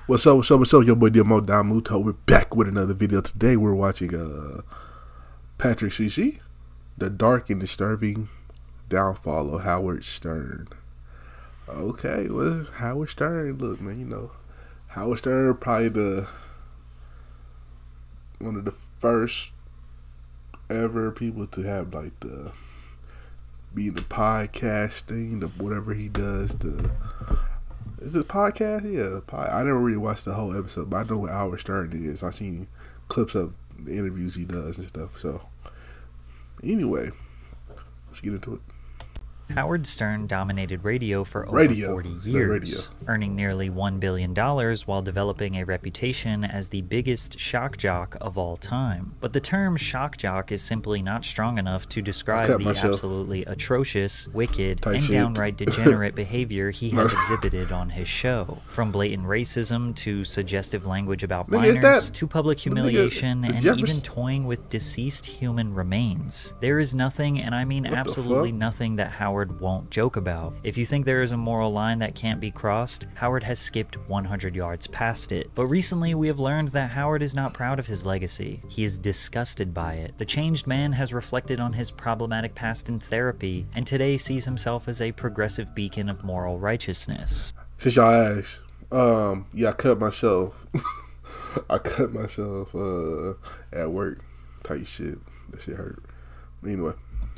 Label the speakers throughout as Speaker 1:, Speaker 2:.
Speaker 1: What's up, what's up, what's up, your boy Domuto. We're back with another video. Today we're watching Patrick CC, The Dark and Disturbing Downfall of Howard Stern. Okay, well, Howard Stern, look, man, you know, Howard Stern probably one of the first ever people to have like be in the podcasting, whatever he does, is it podcast? Yeah, I never really watched the whole episode, but I know what Howard Stern is. I've seen clips of the interviews he does and stuff. So, anyway, let's get into it.
Speaker 2: Howard Stern dominated radio for over 40 years, earning nearly $1 billion while developing a reputation as the biggest shock jock of all time. But the term shock jock is simply not strong enough to describe the absolutely atrocious, wicked, and downright degenerate behavior he has exhibited on his show. From blatant racism to suggestive language about minors, to public humiliation, and even toying with deceased human remains. There is nothing, and I mean absolutely nothing, that Howard won't joke about. If you think there is a moral line that can't be crossed, Howard has skipped 100 yards past it. But recently we have learned that Howard is not proud of his legacy. He is disgusted by it. The changed man has reflected on his problematic past in therapy, and today sees himself as a progressive beacon of moral righteousness.
Speaker 1: Since y'all asked, yeah, I cut myself. I cut myself at work. Tight shit. That shit hurt. Anyway.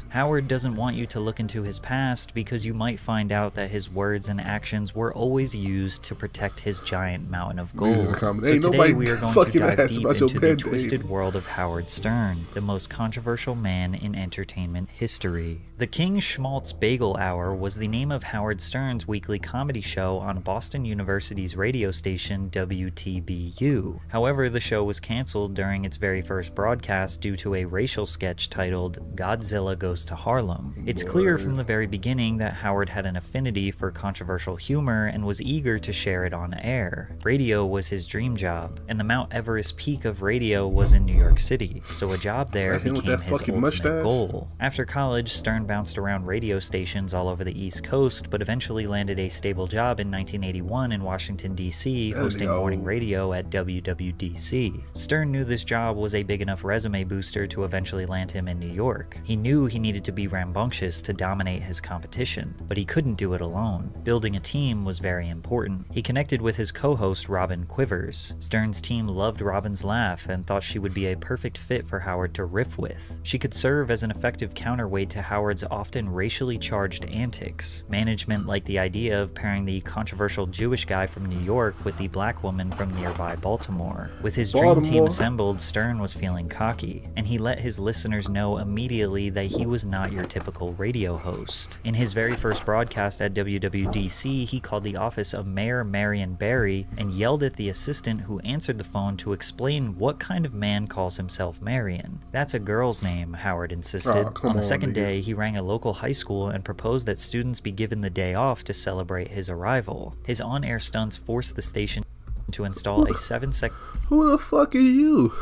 Speaker 2: Howard doesn't want you to look into his past because you might find out that his words and actions were always used to protect his giant mountain of gold. So today we are going to dive deep into the twisted world of Howard Stern, the most controversial man in entertainment history. The King Schmaltz Bagel Hour was the name of Howard Stern's weekly comedy show on Boston University's radio station WTBU. However, the show was canceled during its very first broadcast due to a racial sketch titled Godzilla Goes to Harlem. It's clear from the very beginning that Howard had an affinity for controversial humor and was eager to share it on air. Radio was his dream job, and the Mount Everest peak of radio was in New York City, so a job there became his ultimate goal. After college, Stern bounced around radio stations all over the East Coast, but eventually landed a stable job in 1981 in Washington, D.C., hosting morning radio at WWDC. Stern knew this job was a big enough resume booster to eventually land him in New York. He knew he needed to be rambunctious to dominate his competition, but he couldn't do it alone. Building a team was very important. He connected with his co-host Robin Quivers. Stern's team loved Robin's laugh and thought she would be a perfect fit for Howard to riff with. She could serve as an effective counterweight to Howard's often racially charged antics. Management liked the idea of pairing the controversial Jewish guy from New York with the black woman from nearby Baltimore. With his dream team assembled, Stern was feeling cocky, and he let his listeners know immediately that he was not your typical radio host. In his very first broadcast at WWDC, he called the office of Mayor Marion Barry and yelled at the assistant who answered the phone to explain what kind of man calls himself Marion. That's a girl's name, Howard insisted. On the second day, he rang a local high school and proposed that students be given the day off to celebrate his arrival. His on-air stunts forced the station to install a 7-second...
Speaker 1: Who the fuck is you?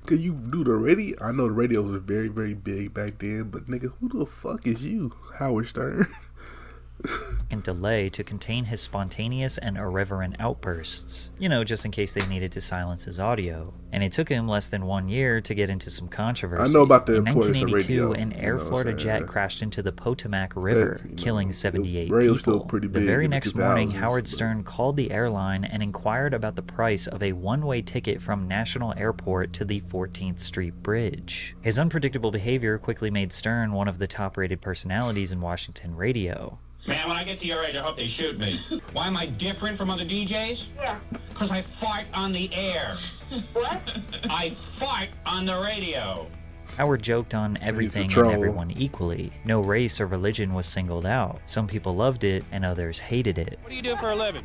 Speaker 1: Can you do the radio? I know the radio was very, very big back then, but nigga, who the fuck is you, Howard Stern?
Speaker 2: delay to contain his spontaneous and irreverent outbursts, you know, just in case they needed to silence his audio. And it took him less than 1 year to get into some controversy.
Speaker 1: I know about the
Speaker 2: In
Speaker 1: importance
Speaker 2: 1982,
Speaker 1: of radio,
Speaker 2: an Air Florida jet crashed into the Potomac River, killing 78
Speaker 1: radio's
Speaker 2: people.
Speaker 1: still pretty
Speaker 2: The
Speaker 1: big
Speaker 2: very
Speaker 1: in the
Speaker 2: next morning,
Speaker 1: 2000s,
Speaker 2: Howard Stern called the airline and inquired about the price of a one-way ticket from National Airport to the 14th Street Bridge. His unpredictable behavior quickly made Stern one of the top-rated personalities in Washington radio.
Speaker 3: Man, when I get to your age, I hope they shoot me. Why am I different from other DJs? Yeah. Because I fart on the air. What? I fart on the radio.
Speaker 2: Howard joked on everything and everyone equally. No race or religion was singled out. Some people loved it and others hated it.
Speaker 4: What do you do for a living?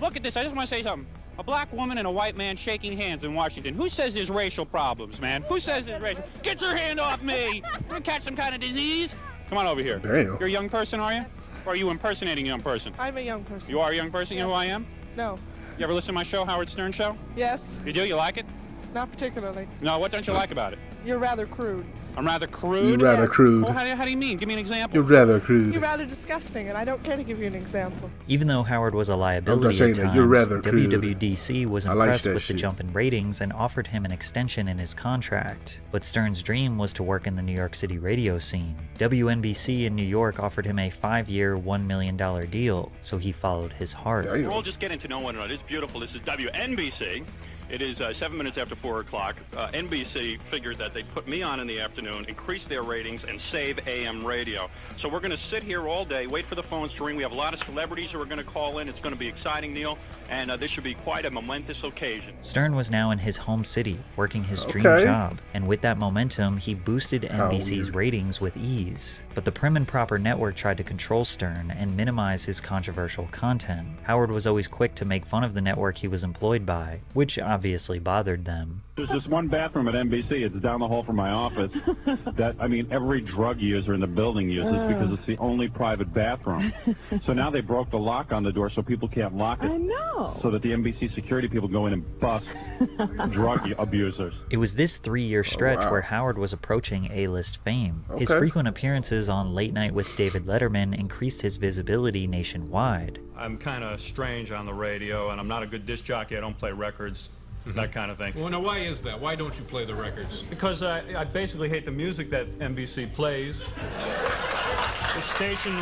Speaker 4: Look at this, I just want to say something. A black woman and a white man shaking hands in Washington. Who says there's racial problems, man? Who says there's racial? Get your hand off me! You catch some kind of disease? Come on over here.
Speaker 1: Damn.
Speaker 4: You're a young person, are you?
Speaker 5: Yes.
Speaker 4: Or are you impersonating a young person?
Speaker 5: I'm a young person.
Speaker 4: You are a young person? You know who I am?
Speaker 5: No.
Speaker 4: You ever listen to my show, Howard Stern Show?
Speaker 5: Yes.
Speaker 4: You do? You like it?
Speaker 5: Not particularly.
Speaker 4: No, what don't you like about it?
Speaker 5: You're rather crude.
Speaker 4: I'm rather crude.
Speaker 1: You're rather crude.
Speaker 4: Well, how do you mean? Give me an example.
Speaker 1: You're rather crude.
Speaker 5: You're rather disgusting, and I don't care to give you an example.
Speaker 2: Even though Howard was a liability at times, WWDC was impressed with the jump in ratings and offered him an extension in his contract. But Stern's dream was to work in the New York City radio scene. WNBC in New York offered him a 5-year, $1 million deal, so he followed his heart.
Speaker 6: We're all just getting to know one another. It's beautiful. This is WNBC. It is 7 minutes after 4 o'clock. NBC figured that they'd put me on in the afternoon, increase their ratings, and save AM radio. So we're going to sit here all day, wait for the phones to ring. We have a lot of celebrities who are going to call in. It's going to be exciting, Neil, and this should be quite a momentous occasion.
Speaker 2: Stern was now in his home city, working his dream job, and with that momentum, he boosted NBC's ratings with ease. But the prim and proper network tried to control Stern and minimize his controversial content. Howard was always quick to make fun of the network he was employed by, which obviously bothered them.
Speaker 7: There's this one bathroom at NBC, it's down the hall from my office, that, I mean, every drug user in the building uses because it's the only private bathroom. So now they broke the lock on the door so people can't lock it.
Speaker 5: I know.
Speaker 7: So that the NBC security people go in and bust drug abusers.
Speaker 2: It was this 3-year stretch where Howard was approaching A-list fame. His frequent appearances on Late Night with David Letterman increased his visibility nationwide.
Speaker 8: I'm kind of strange on the radio, and I'm not a good disc jockey. I don't play records. That kind of thing.
Speaker 9: Well, now, why is that? Why don't you play the records?
Speaker 8: Because I basically hate the music that NBC plays. The station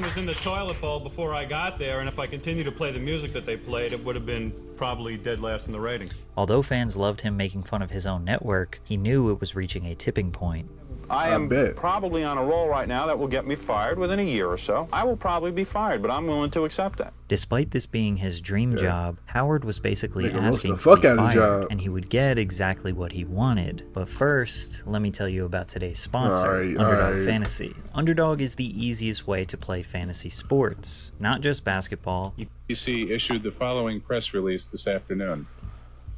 Speaker 8: was in the toilet bowl before I got there, and if I continued to play the music that they played, it would have been probably dead last in the ratings.
Speaker 2: Although fans loved him making fun of his own network, he knew it was reaching a tipping point.
Speaker 4: I am probably on a roll right now that will get me fired within a year or so. I will probably be fired, but I'm willing to accept that.
Speaker 2: Despite this being his dream job, Howard was basically asking to be fired, and he would get exactly what he wanted. But first, let me tell you about today's sponsor, Underdog Fantasy. Underdog is the easiest way to play fantasy sports, not just basketball.
Speaker 10: UBC issued the following press release this afternoon.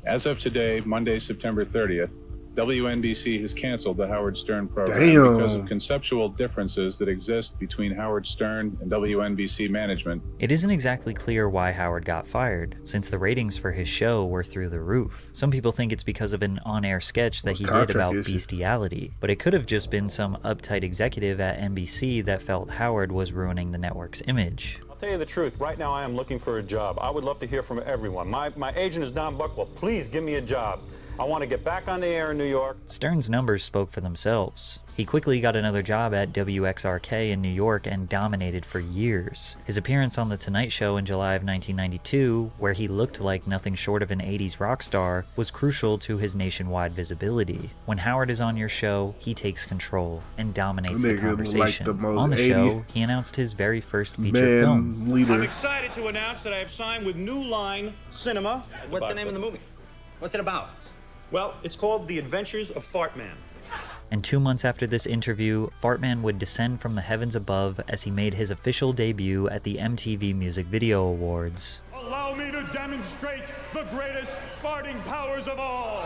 Speaker 10: As of today, Monday, September 30th, WNBC has canceled the Howard Stern program because of conceptual differences that exist between Howard Stern and WNBC management.
Speaker 2: It isn't exactly clear why Howard got fired, since the ratings for his show were through the roof. Some people think it's because of an on-air sketch that he did about bestiality, but it could have just been some uptight executive at NBC that felt Howard was ruining the network's image.
Speaker 4: I'll tell you the truth, right now I am looking for a job. I would love to hear from everyone. My agent is Don Buckwell. Please give me a job. I want to get back on the air in New York.
Speaker 2: Stern's numbers spoke for themselves. He quickly got another job at WXRK in New York and dominated for years. His appearance on The Tonight Show in July of 1992, where he looked like nothing short of an 80s rock star, was crucial to his nationwide visibility. When Howard is on your show, he takes control and dominates the conversation. On the show, he announced his very first feature film.
Speaker 4: I'm excited to announce that I have signed with New Line Cinema.
Speaker 3: What's the name of the movie? What's it about?
Speaker 4: Well, it's called The Adventures of Fartman.
Speaker 2: And 2 months after this interview, Fartman would descend from the heavens above as he made his official debut at the MTV Music Video Awards.
Speaker 11: Allow me to demonstrate the greatest farting powers of all!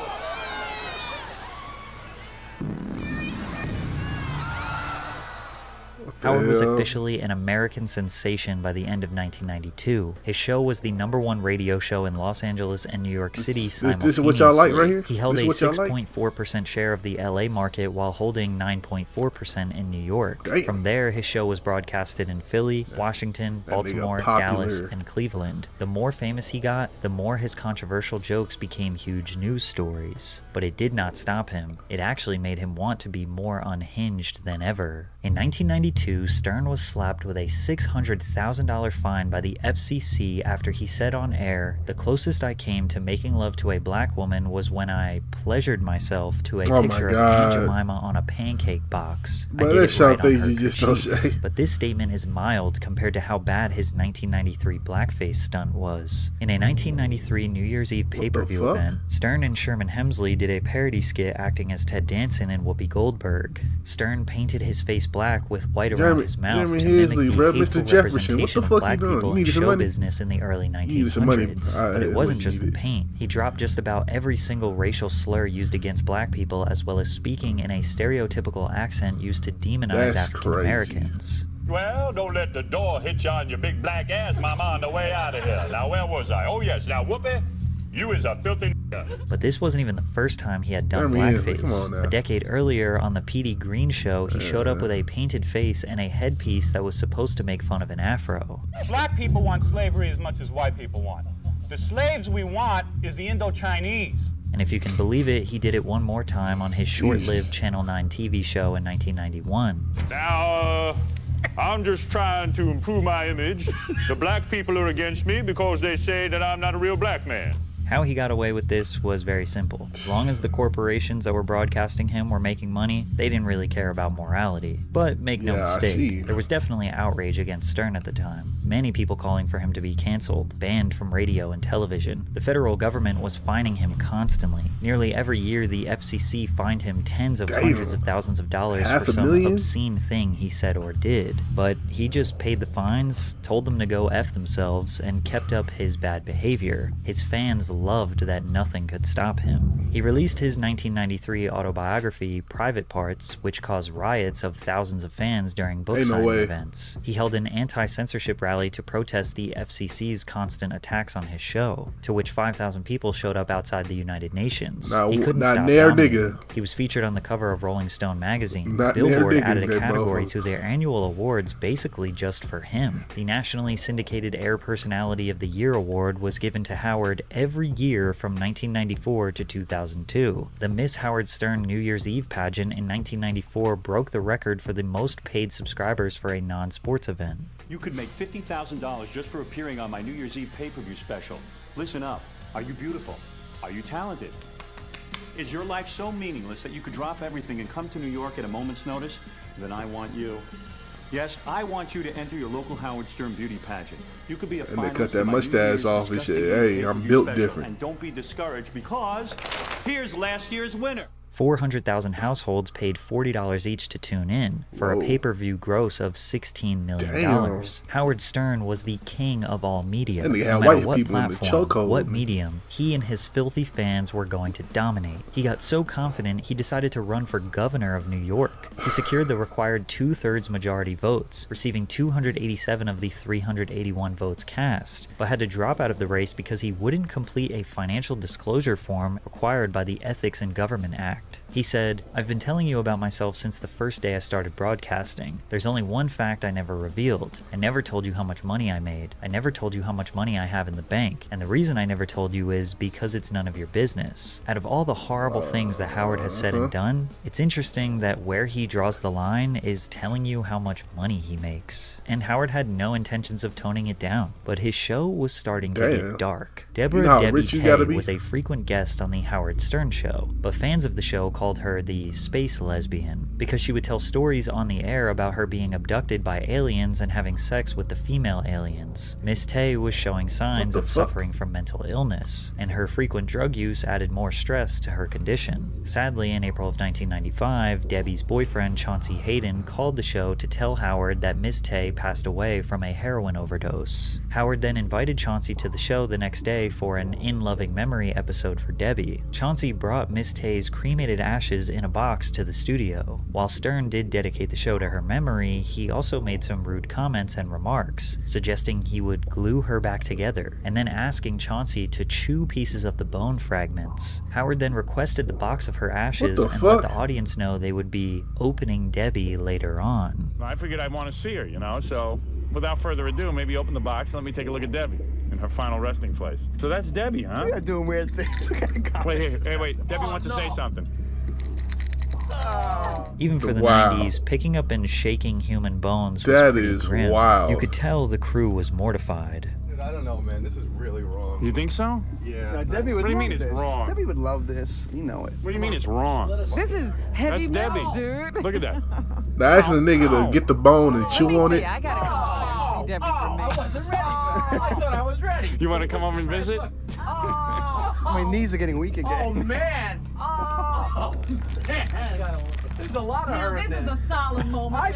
Speaker 2: Howard was officially an American sensation by the end of 1992. His show was the #1 radio show in Los Angeles and New York City simultaneously.
Speaker 1: This is what y'all like right here?
Speaker 2: He held a 6.4% share of the LA market while holding 9.4% in New York.
Speaker 1: Damn.
Speaker 2: From there, his show was broadcasted in Philly, Washington, Baltimore, Dallas, and Cleveland. The more famous he got, the more his controversial jokes became huge news stories. But it did not stop him. It actually made him want to be more unhinged than ever. In 1992, Stern was slapped with a $600,000 fine by the FCC after he said on air, "The closest I came to making love to a black woman was when I pleasured myself to a picture of Aunt Jemima on a pancake box. I did it right on her kerchief." But this statement is mild compared to how bad his 1993 blackface stunt was. In a 1993 New Year's Eve pay-per-view event, Stern and Sherman Hemsley did a parody skit acting as Ted Danson and Whoopi Goldberg. Stern painted his face black with white around his mouth to mimic the hateful representation of black people in show business in the early 1900s. But it wasn't just the paint. He dropped just about every single racial slur used against black people, as well as speaking in a stereotypical accent used to demonize African Americans.
Speaker 11: Well, don't let the door hit you on your big black ass, mama, on the way out of here. Now, where was I? Oh, yes. Now, Whoopi, You is a filthy
Speaker 2: But this wasn't even the first time he had done blackface. A decade earlier on the Petey Green show, he showed up with a painted face and a headpiece that was supposed to make fun of an afro.
Speaker 12: Black people want slavery as much as white people want. The slaves we want is the Indo-Chinese.
Speaker 2: And if you can believe it, he did it one more time on his short-lived Channel 9 TV show in 1991.
Speaker 13: Now, I'm just trying to improve my image. The black people are against me because they say that I'm not a real black man.
Speaker 2: How he got away with this was very simple. As long as the corporations that were broadcasting him were making money, they didn't really care about morality. But make no mistake, there was definitely outrage against Stern at the time. Many people calling for him to be canceled, banned from radio and television. The federal government was fining him constantly. Nearly every year, the FCC fined him tens of hundreds of thousands of dollars for some obscene thing he said or did. But he just paid the fines, told them to go F themselves, and kept up his bad behavior. His fans loved that nothing could stop him. He released his 1993 autobiography, Private Parts, which caused riots of thousands of fans during book signing events. He held an anti-censorship rally to protest the FCC's constant attacks on his show, to which 5,000 people showed up outside the United Nations. He couldn't stop dominating. He was featured on the cover of Rolling Stone magazine. Billboard added a category to their annual awards basically just for him. The nationally syndicated Air Personality of the Year award was given to Howard every year from 1994 to 2002. The Miss Howard Stern New Year's Eve pageant in 1994 broke the record for the most paid subscribers for a non-sports event.
Speaker 14: You could make $50,000 just for appearing on my New Year's Eve pay-per-view special. Listen up. Are you beautiful? Are you talented? Is your life so meaningless that you could drop everything and come to New York at a moment's notice? Then I want you. Yes, I want you to enter your local Howard Stern beauty pageant. You could be a finalist. And they cut that mustache off and shit. Hey, I'm built different. And don't be discouraged because here's last year's winner.
Speaker 2: 400,000 households paid $40 each to tune in, for a pay-per-view gross of $16 million. Howard Stern was the king of all media. No matter what platform, what medium, he and his filthy fans were going to dominate. He got so confident, he decided to run for governor of New York. He secured the required 2/3 majority votes, receiving 287 of the 381 votes cast, but had to drop out of the race because he wouldn't complete a financial disclosure form required by the Ethics in Government Act. He said, "I've been telling you about myself since the first day I started broadcasting. There's only one fact I never revealed. I never told you how much money I made. I never told you how much money I have in the bank. And the reason I never told you is because it's none of your business." Out of all the horrible things that Howard has said and done, it's interesting that where he draws the line is telling you how much money he makes. And Howard had no intentions of toning it down, but his show was starting to get dark. Deborah Debbie Kay was a frequent guest on the Howard Stern show, but fans of the show called her the space lesbian because she would tell stories on the air about her being abducted by aliens and having sex with the female aliens. Miss Tay was showing signs of suffering from mental illness, and her frequent drug use added more stress to her condition. Sadly, in April of 1995, Debbie's boyfriend Chauncey Hayden called the show to tell Howard that Miss Tay passed away from a heroin overdose. Howard then invited Chauncey to the show the next day for an In Loving Memory episode for Debbie. Chauncey brought Miss Tay's cremated ashes in a box to the studio. While Stern did dedicate the show to her memory, he also made some rude comments and remarks, suggesting he would glue her back together, and then asking Chauncey to chew pieces of the bone fragments. Howard then requested the box of her ashes and let the audience know they would be opening Debbie later on.
Speaker 13: I figured I'd want to see her, you know, so without further ado, maybe open the box and let me take a look at Debbie in her final resting place. So that's Debbie, huh?
Speaker 15: You're doing weird things.
Speaker 13: Wait, Debbie wants to say something.
Speaker 2: Even for the 90s, picking up and shaking human bones was pretty grim.
Speaker 1: Wild.
Speaker 2: You could tell the crew was mortified.
Speaker 15: Dude, I don't know, man. This is really wrong.
Speaker 13: You think so?
Speaker 15: Yeah. Debbie would
Speaker 13: what do you
Speaker 15: love
Speaker 13: mean
Speaker 15: this.
Speaker 13: it's wrong?
Speaker 15: Debbie would love this. You know it.
Speaker 13: What do you mean it's wrong?
Speaker 16: This is heavy metal,
Speaker 13: Debbie.
Speaker 16: dude.
Speaker 13: Look at that.
Speaker 1: Now asking a nigga to get the bone and chew on it.
Speaker 16: I gotta come see Debbie for me.
Speaker 12: I wasn't ready. I thought I was ready.
Speaker 13: You want to come home and visit?
Speaker 15: My knees are getting weak again.
Speaker 12: Oh, man. Oh, man. There's a lot of her in
Speaker 16: this is a solemn moment.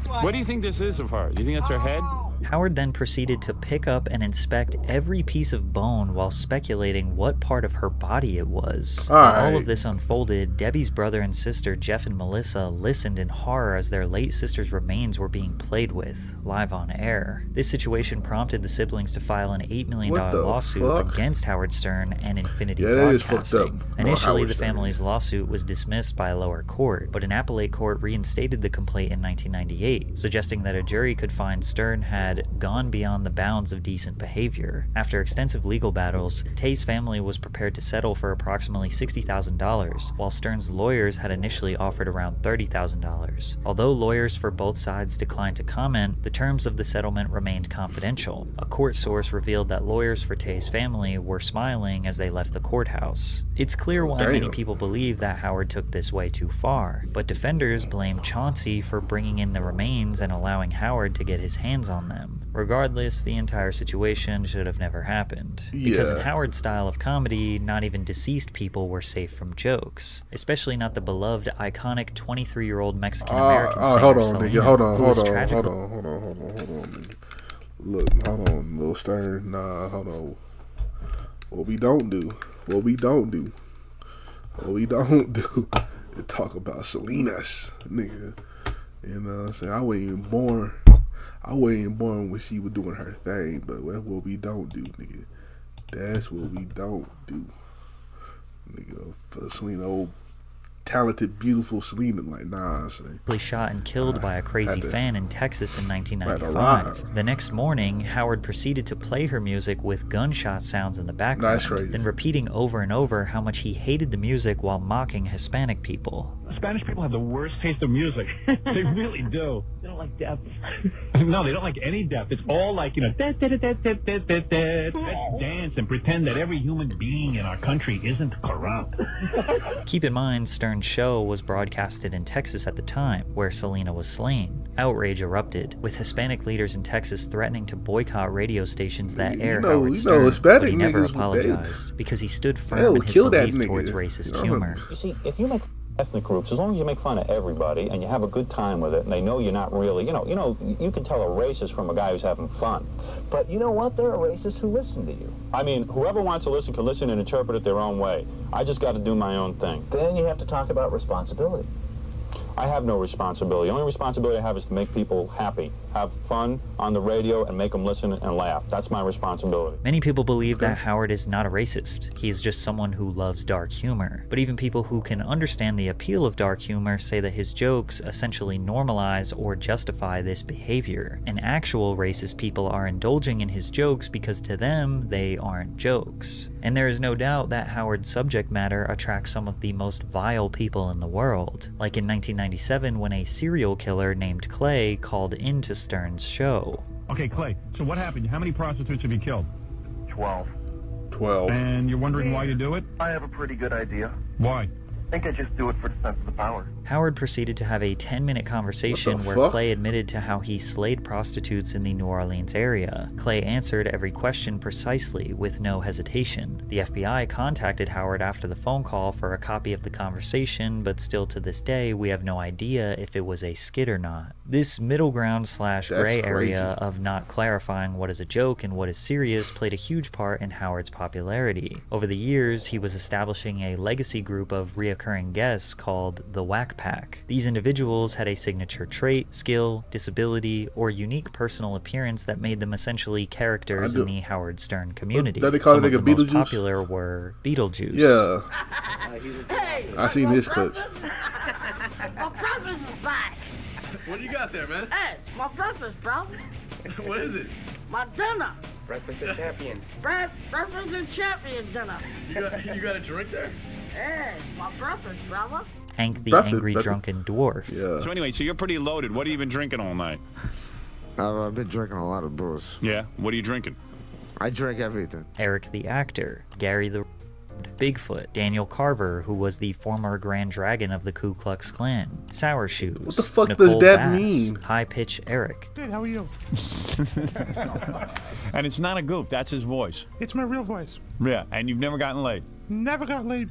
Speaker 13: What do you think this is of her? Do you think that's her head?
Speaker 2: Howard then proceeded to pick up and inspect every piece of bone while speculating what part of her body it was. While all of this unfolded, Debbie's brother and sister Jeff and Melissa listened in horror as their late sister's remains were being played with, live on air. This situation prompted the siblings to file an $8 million lawsuit against Howard Stern and Infinity Broadcasting. Initially, the family's lawsuit was dismissed by a lower court, but an appellate court reinstated the complaint in 1998, suggesting that a jury could find Stern had gone beyond the bounds of decent behavior. After extensive legal battles, Tay's family was prepared to settle for approximately $60,000, while Stern's lawyers had initially offered around $30,000. Although lawyers for both sides declined to comment, the terms of the settlement remained confidential. A court source revealed that lawyers for Tay's family were smiling as they left the courthouse. It's clear why many people believe that Howard took this way too far, but defenders blame Chauncey for bringing in the remains and allowing Howard to get his hands on them. Regardless, the entire situation should have never happened. Because in Howard's style of comedy, not even deceased people were safe from jokes. Especially not the beloved, iconic 23-year-old Mexican-American singer Selena, who was tragically...
Speaker 1: Hold on, nigga. Look, hold on, Lil Stern. Nah, hold on. What we don't do is talk about Selena's, nigga. You know what I'm saying? I wasn't even born when she was doing her thing, but that's what we don't do, nigga. That's what we don't do, nigga. For Selena, old talented, beautiful Selena, like, nah,
Speaker 2: shot and killed by a crazy fan in Texas in 1995. The next morning, Howard proceeded to play her music with gunshot sounds in the background, then repeating over and over how much he hated the music while mocking Hispanic people.
Speaker 17: Spanish people have the worst taste of music. They really do. They don't like depth. No, they don't like any depth. It's all like, you know, let's dance and pretend that every human being in our country isn't corrupt.
Speaker 2: Keep in mind, Stern's show was broadcasted in Texas at the time, where Selena was slain. Outrage erupted, with Hispanic leaders in Texas threatening to boycott radio stations that air Howard Stern, but he never apologized, because he stood firm in his belief towards racist humor.
Speaker 18: You see, if you make ethnic groups, as long as you make fun of everybody and you have a good time with it and they know you're not really, you can tell a racist from a guy who's having fun. But you know what? There are racists who listen to you. I mean, whoever wants to listen can listen and interpret it their own way. I just got to do my own thing. Then you have to talk about responsibility. I have no responsibility. The only responsibility I have is to make people happy, have fun on the radio, and make them listen and laugh. That's my responsibility.
Speaker 2: Many people believe that Howard is not a racist. He is just someone who loves dark humor. But even people who can understand the appeal of dark humor say that his jokes essentially normalize or justify this behavior. And actual racist people are indulging in his jokes because to them, they aren't jokes. And there is no doubt that Howard's subject matter attracts some of the most vile people in the world. Like in 1997 when a serial killer named Clay called into Stern's show.
Speaker 17: Okay, Clay, so what happened? How many prostitutes have you killed?
Speaker 19: 12.
Speaker 1: 12.
Speaker 17: And you're wondering why you do it?
Speaker 19: I have a pretty good idea.
Speaker 17: Why?
Speaker 19: I think I just do it for the sense of the power.
Speaker 2: Howard proceeded to have a 10-minute conversation where Clay admitted to how he slayed prostitutes in the New Orleans area. Clay answered every question precisely, with no hesitation. The FBI contacted Howard after the phone call for a copy of the conversation, but still to this day, we have no idea if it was a skit or not. This middle ground / gray area of not clarifying what is a joke and what is serious played a huge part in Howard's popularity. Over the years, he was establishing a legacy group of reoccurring guests called the Whack Pack. These individuals had a signature trait, skill, disability, or unique personal appearance that made them essentially characters in the Howard Stern community. Some of the most popular were Beetlejuice.
Speaker 1: Yeah. I seen his clips.
Speaker 20: My breakfast is back.
Speaker 21: What do you got there, man?
Speaker 20: Hey, it's my breakfast, bro.
Speaker 21: What is it?
Speaker 20: My dinner.
Speaker 21: Breakfast of champions.
Speaker 20: Breakfast and champions dinner.
Speaker 21: You got a drink there?
Speaker 20: Hey, it's my breakfast, brother.
Speaker 2: Hank the Angry Drunken Dwarf.
Speaker 21: Yeah. So anyway, so you're pretty loaded. What have you been drinking all night?
Speaker 22: I've been drinking a lot of booze.
Speaker 21: Yeah? What are you drinking?
Speaker 22: I drink everything.
Speaker 2: Eric the Actor, Gary the Bigfoot, Daniel Carver, who was the former Grand Dragon of the Ku Klux Klan, Sour Shoes,
Speaker 1: what the fuck
Speaker 2: Nicole
Speaker 1: does that
Speaker 2: Bass,
Speaker 1: mean?
Speaker 2: High Pitch Eric.
Speaker 23: Good, how are you?
Speaker 21: And it's not a goof, that's his voice.
Speaker 23: It's my real voice.
Speaker 21: Yeah, and you've never gotten laid?
Speaker 5: never got laid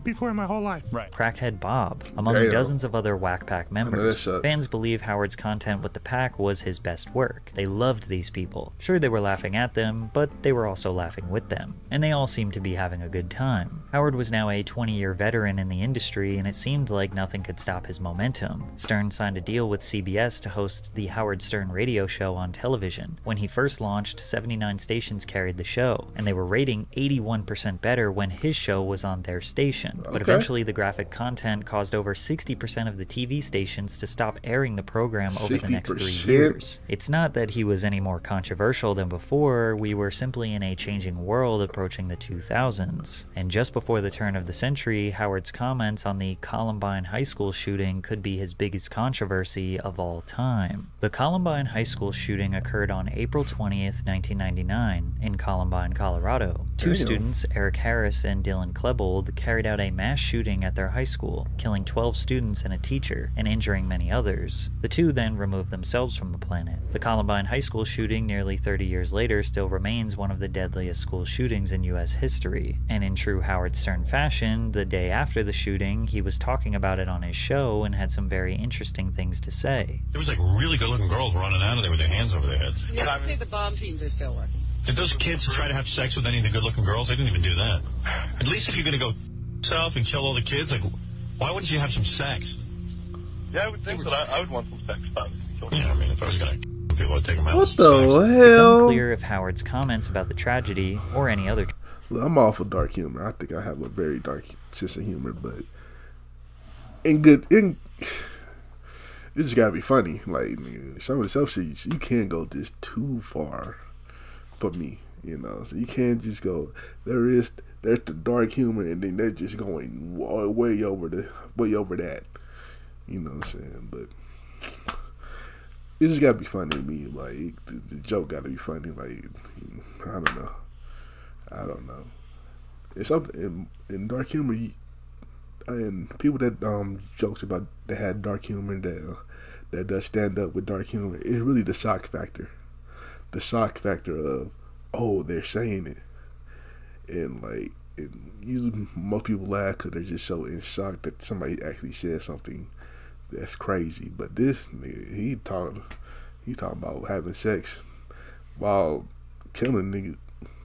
Speaker 5: before in my whole life.
Speaker 14: Right.
Speaker 2: Crackhead Bob, among dozens of other Whack Pack members. Fans believe Howard's content with the pack was his best work. They loved these people. Sure, they were laughing at them, but they were also laughing with them. And they all seemed to be having a good time. Howard was now a 20-year veteran in the industry, and it seemed like nothing could stop his momentum. Stern signed a deal with CBS to host the Howard Stern radio show on television. When he first launched, 79 stations carried the show, and they were rating 81% better when his show was on their station. But eventually the graphic content caused over 60% of the TV stations to stop airing the program over the next 3 years. It's not that he was any more controversial than before, we were simply in a changing world approaching the 2000s. And just before the turn of the century, Howard's comments on the Columbine High School shooting could be his biggest controversy of all time. The Columbine High School shooting occurred on April 20th, 1999 in Columbine, Colorado. Two students, Eric Harris and Dylan Klebold, carried out a mass shooting at their high school, killing 12 students and a teacher, and injuring many others. The two then removed themselves from the planet. The Columbine High School shooting nearly 30 years later still remains one of the deadliest school shootings in U.S. history, and in true Howard Stern fashion, the day after the shooting, he was talking about it on his show and had some very interesting things to say.
Speaker 21: There was like really good-looking girls running out of there with their hands over their heads.
Speaker 16: Yeah, I say the bomb teams are still working.
Speaker 21: Did those kids try to have sex with any of the good-looking girls? They didn't even do that. At least if you're going to go yourself and kill all the kids, like, why wouldn't you have some sex?
Speaker 19: Yeah, I would think that I would want some sex, but...
Speaker 21: Yeah, I mean, if I was going to people, I'd take them out.
Speaker 1: What the hell?
Speaker 2: It's unclear if Howard's comments about the tragedy or any other...
Speaker 1: Look, I'm all for dark humor. I think I have a very dark sense of humor, but it just gotta be funny. Like, some of the stuff you can't go just too far for me, you know. So you can't just go. There's the dark humor, and then they're just going way over that. You know what I'm saying? But it just gotta be funny to me. Like the joke gotta be funny. Like, I don't know. It's something in dark humor, and people that jokes about that had dark humor that does stand up with dark humor. It's really the shock factor. The shock factor of, oh, they're saying it, and like, usually most people laugh because they're just so in shock that somebody actually said something that's crazy. But this nigga, he talking about having sex while killing niggas.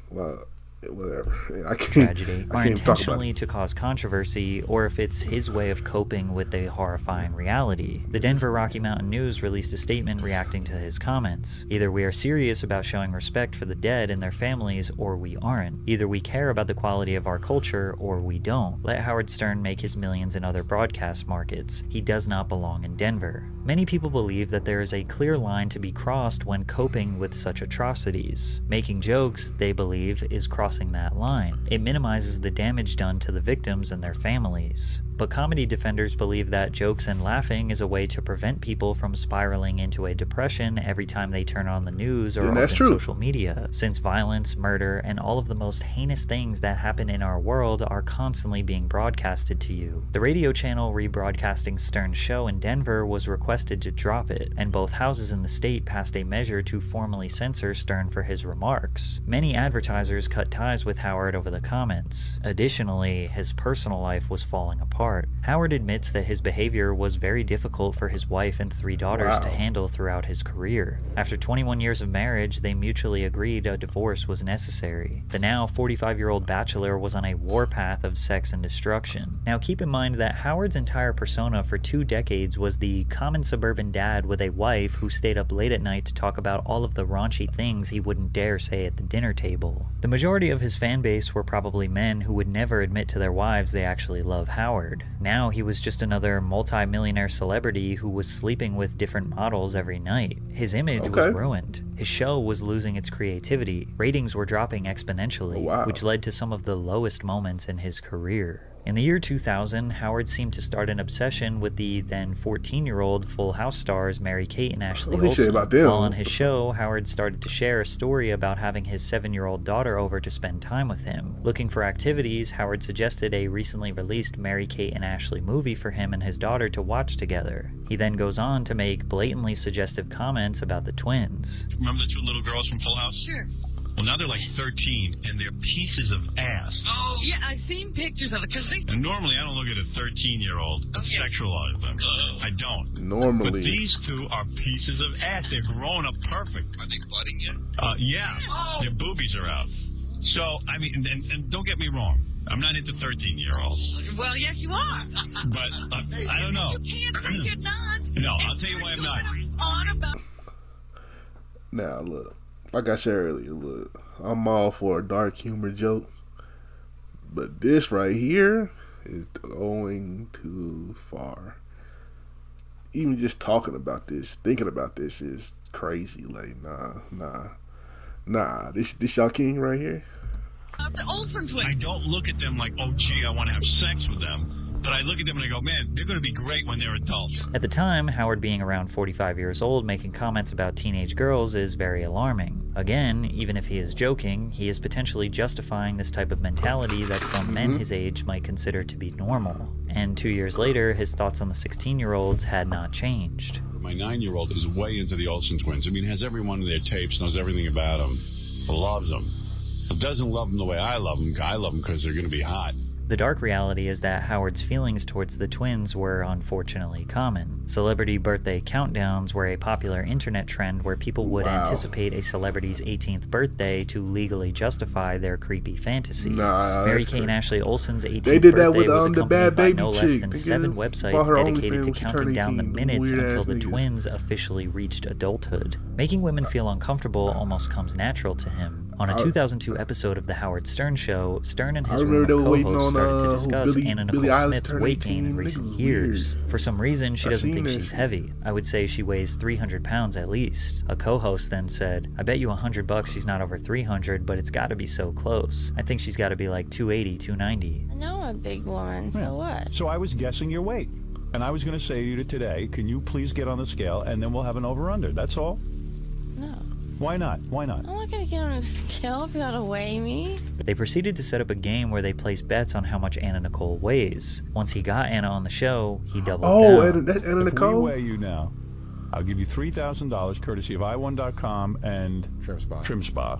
Speaker 1: Well, whatever. I can't
Speaker 2: are intentionally to cause controversy, or if it's his way of coping with a horrifying reality. The Denver Rocky Mountain News released a statement reacting to his comments. Either we are serious about showing respect for the dead and their families, or we aren't. Either we care about the quality of our culture, or we don't. Let Howard Stern make his millions in other broadcast markets. He does not belong in Denver. Many people believe that there is a clear line to be crossed when coping with such atrocities. Making jokes, they believe, is crossing that line. It minimizes the damage done to the victims and their families. But comedy defenders believe that jokes and laughing is a way to prevent people from spiraling into a depression every time they turn on the news or open social media, since violence, murder, and all of the most heinous things that happen in our world are constantly being broadcasted to you. The radio channel rebroadcasting Stern's show in Denver was requested to drop it, and both houses in the state passed a measure to formally censor Stern for his remarks. Many advertisers cut ties with Howard over the comments. Additionally, his personal life was falling apart. Howard admits that his behavior was very difficult for his wife and 3 daughters to handle throughout his career. After 21 years of marriage, they mutually agreed a divorce was necessary. The now 45-year-old bachelor was on a warpath of sex and destruction. Now keep in mind that Howard's entire persona for 2 decades was the common suburban dad with a wife who stayed up late at night to talk about all of the raunchy things he wouldn't dare say at the dinner table. The majority of his fan base were probably men who would never admit to their wives they actually love Howard. Now he was just another multi-millionaire celebrity who was sleeping with different models every night. His image was ruined. His show was losing its creativity. Ratings were dropping exponentially, which led to some of the lowest moments in his career. In the year 2000, Howard seemed to start an obsession with the then 14-year-old Full House stars Mary-Kate and Ashley Olsen. While on his show, Howard started to share a story about having his 7-year-old daughter over to spend time with him. Looking for activities, Howard suggested a recently released Mary-Kate and Ashley movie for him and his daughter to watch together. He then goes on to make blatantly suggestive comments about the twins.
Speaker 21: Remember the 2 little girls from Full House?
Speaker 16: Sure.
Speaker 21: Well, now they're like 13, and they're pieces of ass.
Speaker 16: Oh, yeah, I've seen pictures of it.
Speaker 21: And normally I don't look at a 13-year-old and sexualize them. I don't.
Speaker 1: Normally.
Speaker 21: But these two are pieces of ass. They're grown up perfect.
Speaker 3: Are they budding yet?
Speaker 21: Yeah.
Speaker 16: Oh.
Speaker 21: Their boobies are out. So, I mean, and don't get me wrong. I'm not into 13-year-olds.
Speaker 16: Well, yes, you are.
Speaker 21: But I don't know.
Speaker 16: You can't say you're not.
Speaker 21: No, I'll tell you why I'm not.
Speaker 16: On about.
Speaker 1: Now, look. Like I said earlier, look. I'm all for a dark humor joke. But this right here is going too far. Even just talking about this, thinking about this is crazy. Like, nah. This y'all king right here.
Speaker 16: The Olsen twins.
Speaker 21: I don't look at them like, oh, gee, I want to have sex with them. But I look at them and I go, man, they're going to be great when they're adults.
Speaker 2: At the time, Howard being around 45 years old making comments about teenage girls is very alarming. Again, even if he is joking, he is potentially justifying this type of mentality that some men his age might consider to be normal. And 2 years later, his thoughts on the 16-year-olds had not changed.
Speaker 6: My 9-year-old is way into the Olsen twins. I mean, has every one of their tapes, knows everything about them, loves them. But doesn't love them the way I love them. I love them because they're going to be hot.
Speaker 2: The dark reality is that Howard's feelings towards the twins were unfortunately common. Celebrity birthday countdowns were a popular internet trend where people would anticipate a celebrity's 18th birthday to legally justify their creepy fantasies. Mary-Kate and Ashley Olsen's 18th birthday was accompanied by no less than 7 websites dedicated to counting down the minutes until the twins officially reached adulthood. Making women feel uncomfortable almost comes natural to him. On a 2002 episode of The Howard Stern Show, Stern and his room co-host started to discuss Anna Nicole Smith's weight gain in recent years. For some reason, she doesn't think she's heavy. I would say she weighs 300 pounds at least. A co-host then said, I bet you $100 she's not over 300, but it's gotta be so close. I think she's gotta be like 280, 290.
Speaker 7: I know I'm a big woman, so what?
Speaker 14: So I was guessing your weight. And I was going to say to you today, can you please get on the scale and then we'll have an over-under. That's all.
Speaker 7: No.
Speaker 14: Why not? Why not?
Speaker 7: I'm not gonna get on a scale if you gotta weigh me.
Speaker 2: They proceeded to set up a game where they placed bets on how much Anna Nicole weighs. Once he got Anna on the show, he doubled down.
Speaker 1: Anna Nicole?
Speaker 14: If we weigh you now, I'll give you $3,000 courtesy of i1.com and Trim Spa.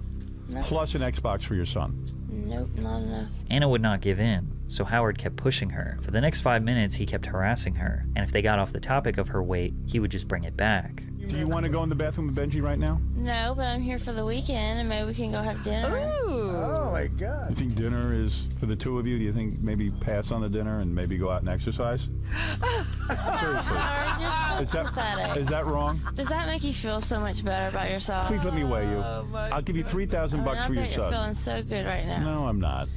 Speaker 7: No.
Speaker 14: Plus an Xbox for your son.
Speaker 7: Nope, not enough.
Speaker 2: Anna would not give in, so Howard kept pushing her. For the next 5 minutes, he kept harassing her, and if they got off the topic of her weight, he would just bring it back.
Speaker 14: Do you want to go in the bathroom with Benji right now?
Speaker 7: No, but I'm here for the weekend, and maybe we can go have dinner.
Speaker 14: Ooh.
Speaker 22: Oh my God.
Speaker 14: You think dinner is for the two of you? Do you think maybe pass on the dinner and maybe go out and exercise? Seriously.
Speaker 7: You're so pathetic.
Speaker 14: Is that wrong?
Speaker 7: Does that make you feel so much better about yourself?
Speaker 14: Please let me weigh you. I'll give you $3,000 for your son.
Speaker 7: You're feeling so good right now.
Speaker 14: No, I'm not.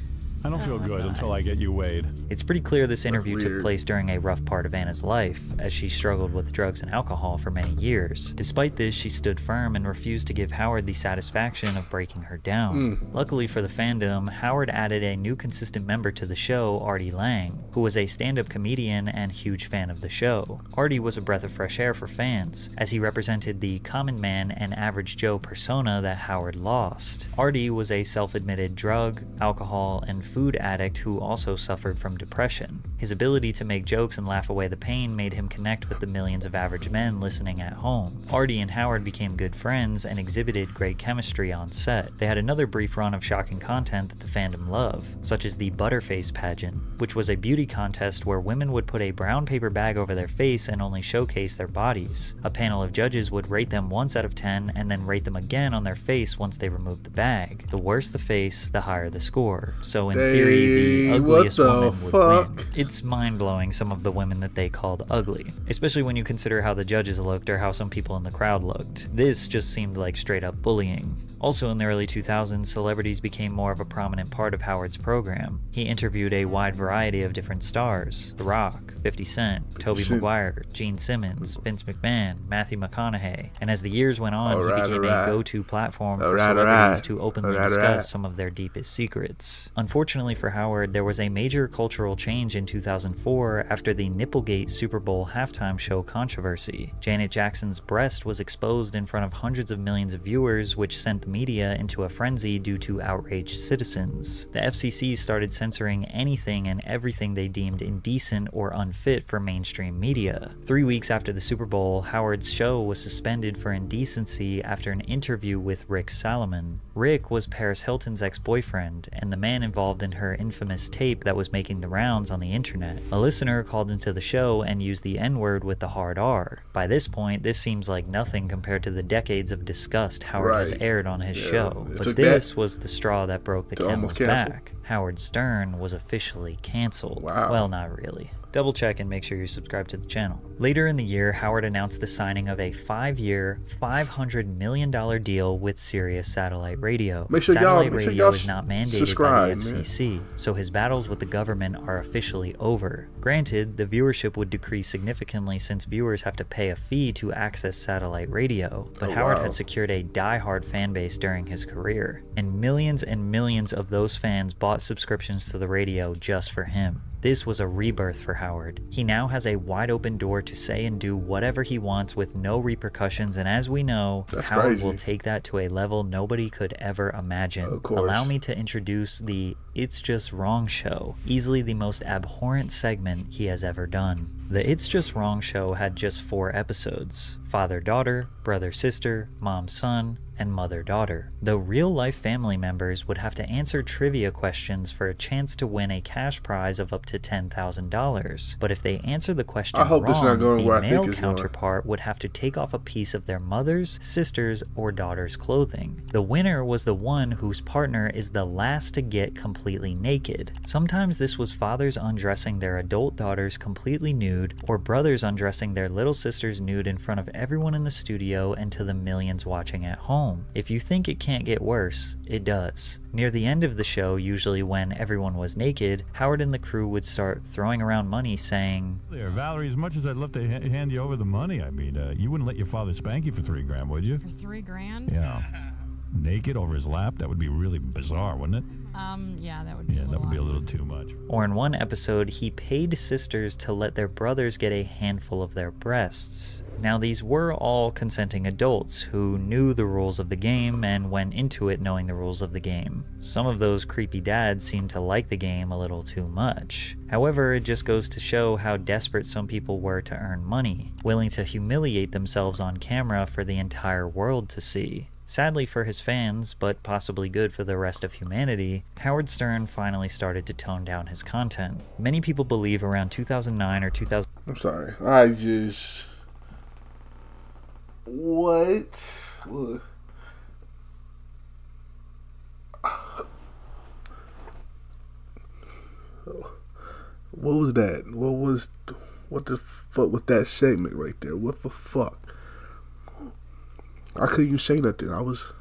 Speaker 14: I don't feel good until I get you weighed.
Speaker 2: It's pretty clear this interview took place during a rough part of Anna's life, as she struggled with drugs and alcohol for many years. Despite this, she stood firm and refused to give Howard the satisfaction of breaking her down. Luckily for the fandom, Howard added a new consistent member to the show, Artie Lang, who was a stand-up comedian and huge fan of the show. Artie was a breath of fresh air for fans, as he represented the common man and average Joe persona that Howard lost. Artie was a self-admitted drug, alcohol, and food addict who also suffered from depression. His ability to make jokes and laugh away the pain made him connect with the millions of average men listening at home. Artie and Howard became good friends and exhibited great chemistry on set. They had another brief run of shocking content that the fandom loved, such as the Butterface pageant, which was a beauty contest where women would put a brown paper bag over their face and only showcase their bodies. A panel of judges would rate them 1 out of 10 and then rate them again on their face once they removed the bag. The worse the face, the higher the score. So in theory, the ugliest woman would win. It's mind-blowing, some of the women that they called ugly, especially when you consider how the judges looked or how some people in the crowd looked. This just seemed like straight-up bullying. Also in the early 2000s, celebrities became more of a prominent part of Howard's program. He interviewed a wide variety of different stars: The Rock, 50 Cent, Tobey Maguire, Gene Simmons, Vince McMahon, Matthew McConaughey, and as the years went on, he became a go-to platform for celebrities to openly discuss some of their deepest secrets. Unfortunately, Fortunately for Howard, there was a major cultural change in 2004 after the Nipplegate Super Bowl halftime show controversy. Janet Jackson's breast was exposed in front of hundreds of millions of viewers, which sent the media into a frenzy due to outraged citizens. The FCC started censoring anything and everything they deemed indecent or unfit for mainstream media. 3 weeks after the Super Bowl, Howard's show was suspended for indecency after an interview with Rick Salomon. Rick was Paris Hilton's ex-boyfriend, and the man involved in her infamous tape that was making the rounds on the internet. A listener called into the show and used the N-word with the hard R. By this point, this seems like nothing compared to the decades of disgust Howard has aired on his show. But this was the straw that broke the camel's back. Howard Stern was officially canceled.
Speaker 1: Wow.
Speaker 2: Well, not really. Double check and make sure you're subscribed to the channel. Later in the year, Howard announced the signing of a 5-year, $500 million deal with Sirius Satellite Radio. Satellite radio is not mandated by the FCC, so his battles with the government are officially over. Granted, the viewership would decrease significantly since viewers have to pay a fee to access satellite radio, but Howard had secured a die-hard fan base during his career, and millions of those fans bought subscriptions to the radio just for him. This was a rebirth for Howard. He now has a wide open door to say and do whatever he wants with no repercussions, and as we know, Howard will take that to a level nobody could ever imagine. Allow me to introduce the It's Just Wrong show, easily the most abhorrent segment he has ever done. The It's Just Wrong show had just 4 episodes: father-daughter, brother-sister, mom-son, and mother-daughter. Though real-life family members would have to answer trivia questions for a chance to win a cash prize of up to $10,000. But if they answer the question wrong, the male counterpart would have to take off a piece of their mother's, sister's, or daughter's clothing. The winner was the one whose partner is the last to get completely naked. Sometimes this was fathers undressing their adult daughters completely nude, or brothers undressing their little sisters nude in front of everyone in the studio and to the millions watching at home. If you think it can't get worse, it does. Near the end of the show, usually when everyone was naked, Howard and the crew would start throwing around money, saying,
Speaker 8: "There, Valerie, as much as I'd love to hand you over the money, I mean, you wouldn't let your father spank you for $3 grand, would you?"
Speaker 9: For $3 grand?
Speaker 8: Yeah. Naked over his lap? That would be really bizarre, wouldn't it?
Speaker 9: Yeah, that would be
Speaker 8: a little too much.
Speaker 2: Or in one episode, he paid sisters to let their brothers get a handful of their breasts. Now, these were all consenting adults who knew the rules of the game and went into it knowing the rules of the game. Some of those creepy dads seemed to like the game a little too much. However, it just goes to show how desperate some people were to earn money, willing to humiliate themselves on camera for the entire world to see. Sadly for his fans, but possibly good for the rest of humanity, Howard Stern finally started to tone down his content. Many people believe around 2009 or 2000...
Speaker 1: I'm sorry. I just... What? What was that? What the fuck was that segment right there? What the fuck? I couldn't even say nothing. I was...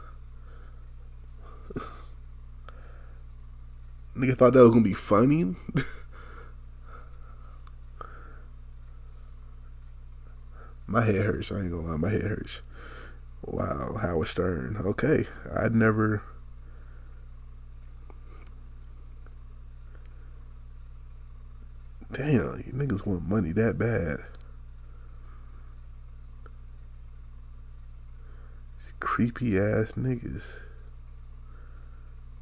Speaker 1: Nigga thought that was gonna be funny. My head hurts. I ain't gonna lie. My head hurts. Wow. Howard Stern. Okay. I'd never... Damn. You niggas want money that bad. Creepy ass niggas.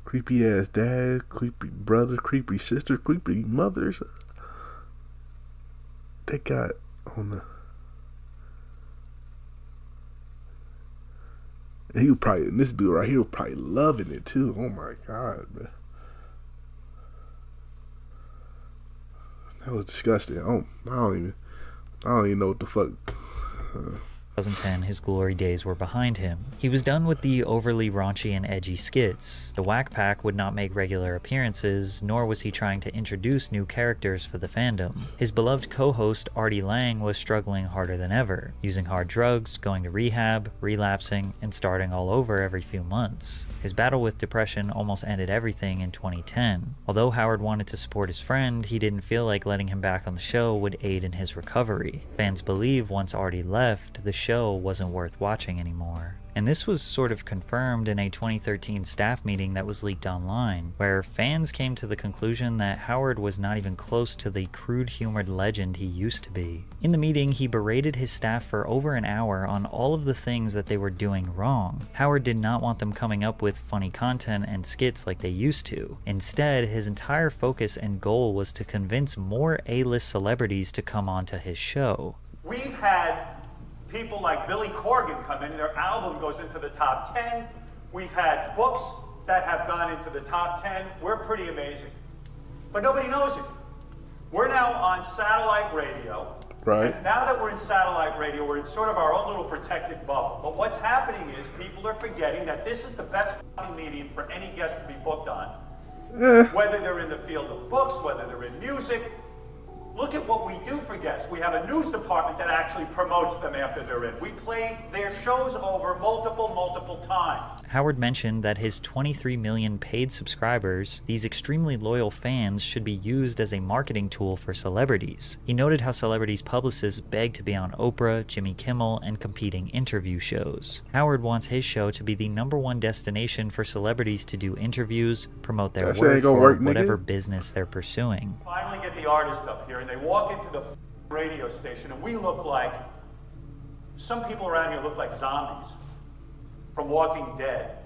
Speaker 1: Creepy ass dad, creepy brother, creepy sister, creepy mothers. They got on the... And he was probably, this dude right here was probably loving it too. Oh my God, bro. That was disgusting. I don't even know what the fuck.
Speaker 2: 2010, his glory days were behind him. He was done with the overly raunchy and edgy skits. The Whack Pack would not make regular appearances, nor was he trying to introduce new characters for the fandom. His beloved co-host Artie Lang was struggling harder than ever, using hard drugs, going to rehab, relapsing, and starting all over every few months. His battle with depression almost ended everything in 2010. Although Howard wanted to support his friend, he didn't feel like letting him back on the show would aid in his recovery. Fans believe once Artie left, the show wasn't worth watching anymore. And this was sort of confirmed in a 2013 staff meeting that was leaked online, where fans came to the conclusion that Howard was not even close to the crude-humored legend he used to be. In the meeting, he berated his staff for over an hour on all of the things that they were doing wrong. Howard did not want them coming up with funny content and skits like they used to. Instead, his entire focus and goal was to convince more A-list celebrities to come onto his show.
Speaker 14: We've had people like Billy Corgan come in, their album goes into the top 10. We've had books that have gone into the top 10. We're pretty amazing. But nobody knows it. We're now on satellite radio.
Speaker 1: Right.
Speaker 14: And now that we're in satellite radio, we're in sort of our own little protected bubble. But what's happening is people are forgetting that this is the best fucking medium for any guest to be booked on. Whether they're in the field of books, whether they're in music. Look at what we do for guests. We have a news department that actually promotes them after they're in. We play their shows over multiple times.
Speaker 2: Howard mentioned that his 23 million paid subscribers, these extremely loyal fans, should be used as a marketing tool for celebrities. He noted how celebrities' publicists beg to be on Oprah, Jimmy Kimmel, and competing interview shows. Howard wants his show to be the #1 destination for celebrities to do interviews, promote their work, or whatever business they're pursuing.
Speaker 14: Finally get the artist up here, and they walk into the radio station, and we look like, some people around here look like zombies from Walking Dead.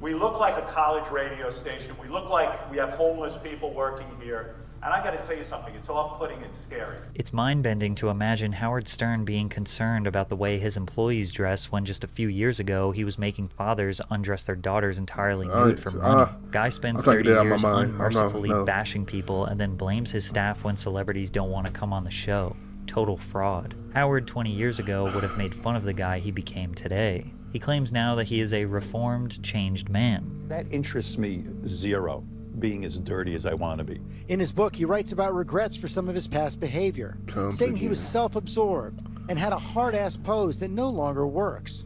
Speaker 14: We look like a college radio station. We look like we have homeless people working here. And I got to tell you something, it's off-putting and scary.
Speaker 2: It's mind-bending to imagine Howard Stern being concerned about the way his employees dress when just a few years ago he was making fathers undress their daughters entirely nude for money. Guy spends 30 years unmercifully bashing people and then blames his staff when celebrities don't want to come on the show. Total fraud. Howard 20 years ago would have made fun of the guy he became today. He claims now that he is a reformed, changed man.
Speaker 4: That interests me zero. Being as dirty as I want to be.
Speaker 10: In his book, he writes about regrets for some of his past behavior, saying he was self-absorbed and had a hard-ass pose that no longer works.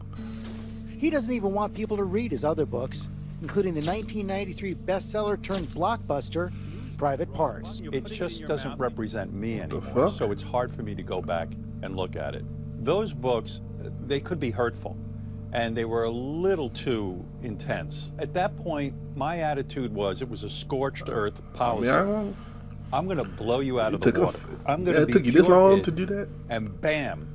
Speaker 10: He doesn't even want people to read his other books, including the 1993 bestseller turned blockbuster, Private Parts.
Speaker 4: It just doesn't represent me anymore, so it's hard for me to go back and look at it. Those books, they could be hurtful. And they were a little too intense. At that point, my attitude was it was a scorched earth policy. I'm going to blow you out of the water. I'm going to be
Speaker 1: it took you this long to do that?
Speaker 4: And bam,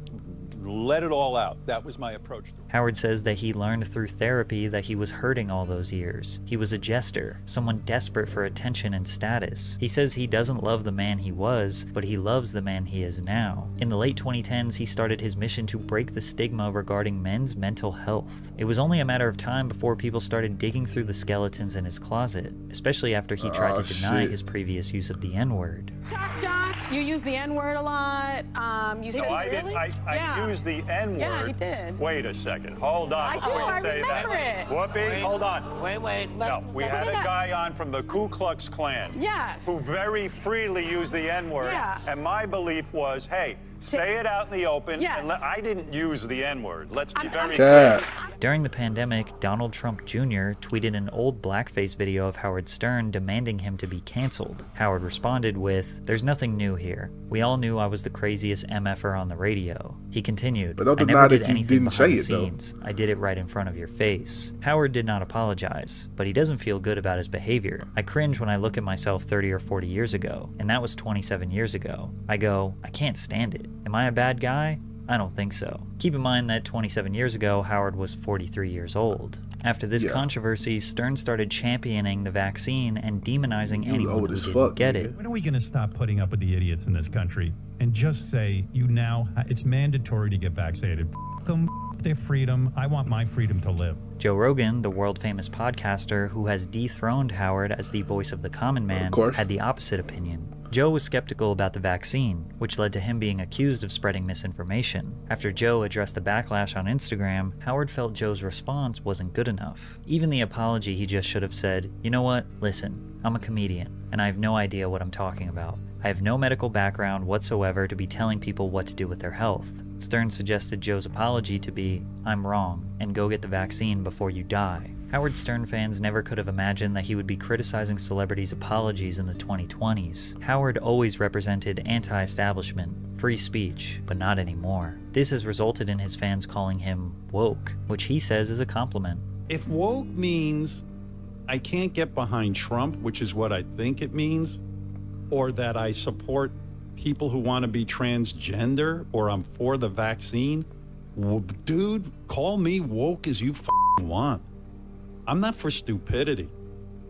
Speaker 4: let it all out. That was my approach.
Speaker 2: Howard says that he learned through therapy that he was hurting all those years. He was a jester, someone desperate for attention and status. He says he doesn't love the man he was, but he loves the man he is now. In the late 2010s, he started his mission to break the stigma regarding men's mental health. It was only a matter of time before people started digging through the skeletons in his closet, especially after he tried to deny his previous use of the N-word.
Speaker 23: John, you use the N-word a lot. You said
Speaker 14: really? I used the N-word.
Speaker 23: Yeah, he did.
Speaker 14: Wait a second. Hold on.
Speaker 23: I remember it.
Speaker 14: Whoopi, hold on.
Speaker 23: Wait.
Speaker 14: No, we had a guy on from the Ku Klux Klan.
Speaker 23: Yes.
Speaker 14: Who very freely used the N-word.
Speaker 23: Yeah.
Speaker 14: And my belief was, hey, say it out in the open.
Speaker 23: Yes.
Speaker 14: And I didn't use the N-word. Let's be very clear.
Speaker 2: During the pandemic, Donald Trump Jr. tweeted an old blackface video of Howard Stern demanding him to be canceled. Howard responded with, "There's nothing new here. We all knew I was the craziest MFer on the radio." He continued, "I never did anything behind the scenes. I did it right in front of your face." Howard did not apologize, but he doesn't feel good about his behavior. "I cringe when I look at myself 30 or 40 years ago, and that was 27 years ago. I go, I can't stand it. Am I a bad guy? I don't think so." Keep in mind that 27 years ago, Howard was 43 years old. After this controversy, Stern started championing the vaccine and demonizing anyone who didn't get it.
Speaker 8: When are we going to stop putting up with the idiots in this country and just say, it's mandatory to get vaccinated? F them, their freedom. I want my freedom to live.
Speaker 2: Joe Rogan, the world-famous podcaster who has dethroned Howard as the voice of the common man, had the opposite opinion. Joe was skeptical about the vaccine, which led to him being accused of spreading misinformation. After Joe addressed the backlash on Instagram, Howard felt Joe's response wasn't good enough. Even the apology, he just should have said, "You know what? Listen, I'm a comedian, and I have no idea what I'm talking about. I have no medical background whatsoever to be telling people what to do with their health." Stern suggested Joe's apology to be, "I'm wrong, and go get the vaccine before you die." Howard Stern fans never could have imagined that he would be criticizing celebrities' apologies in the 2020s. Howard always represented anti-establishment, free speech, but not anymore. This has resulted in his fans calling him woke, which he says is a compliment.
Speaker 8: If woke means I can't get behind Trump, which is what I think it means, or that I support people who want to be transgender, or I'm for the vaccine, well, dude, call me woke as you want. I'm not for stupidity,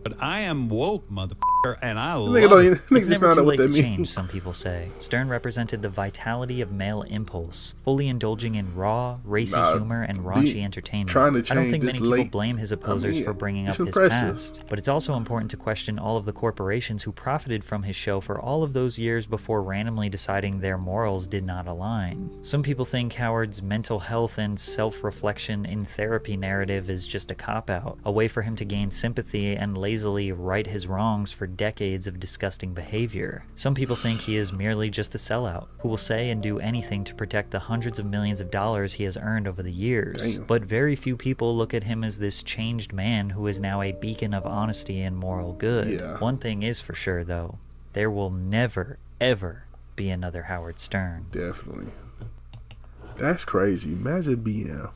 Speaker 8: but I am woke, motherfucker, and I love it.
Speaker 2: It's never too late to change, some people say. Stern represented the vitality of male impulse, fully indulging in raw, racy humor and raunchy entertainment. I don't think many people blame his opposers for bringing up his past, but it's also important to question all of the corporations who profited from his show for all of those years before randomly deciding their morals did not align. Some people think Howard's mental health and self-reflection in therapy narrative is just a cop-out, a way for him to gain sympathy and lazily right his wrongs for decades of disgusting behavior. Some people think he is merely just a sellout, who will say and do anything to protect the hundreds of millions of dollars he has earned over the years. But very few people look at him as this changed man who is now a beacon of honesty and moral good. One thing is for sure, though. There will never, ever be another Howard Stern.
Speaker 1: Definitely. That's crazy. Imagine being...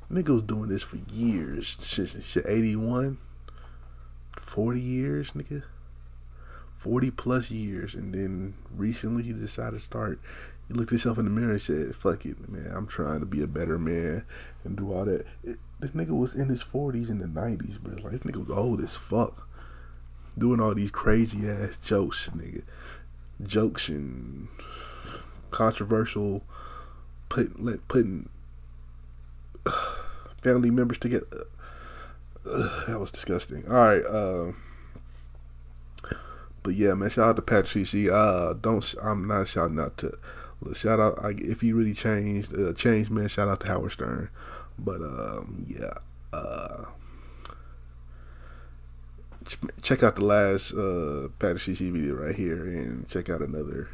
Speaker 1: Nigga was doing this for years. Shit, 81? 40 years, nigga. 40 plus years, and then recently he decided to start. He looked himself in the mirror and said, fuck it, man, I'm trying to be a better man and do all that. This nigga was in his 40s in the 90s, bro. Like, this nigga was old as fuck. Doing all these crazy ass jokes, nigga. Jokes and controversial, putting family members together. That was disgusting. Alright, but yeah, man, shout out to Patrick CC. I'm not shouting out to, shout out, if he really changed, man, shout out to Howard Stern. But, check out the last, Patrick CC video right here, and check out another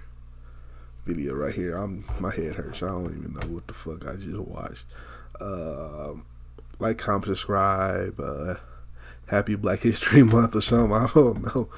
Speaker 1: video right here. My head hurts. I don't even know what the fuck I just watched. Like, comment, subscribe, happy Black History Month or something, I don't know.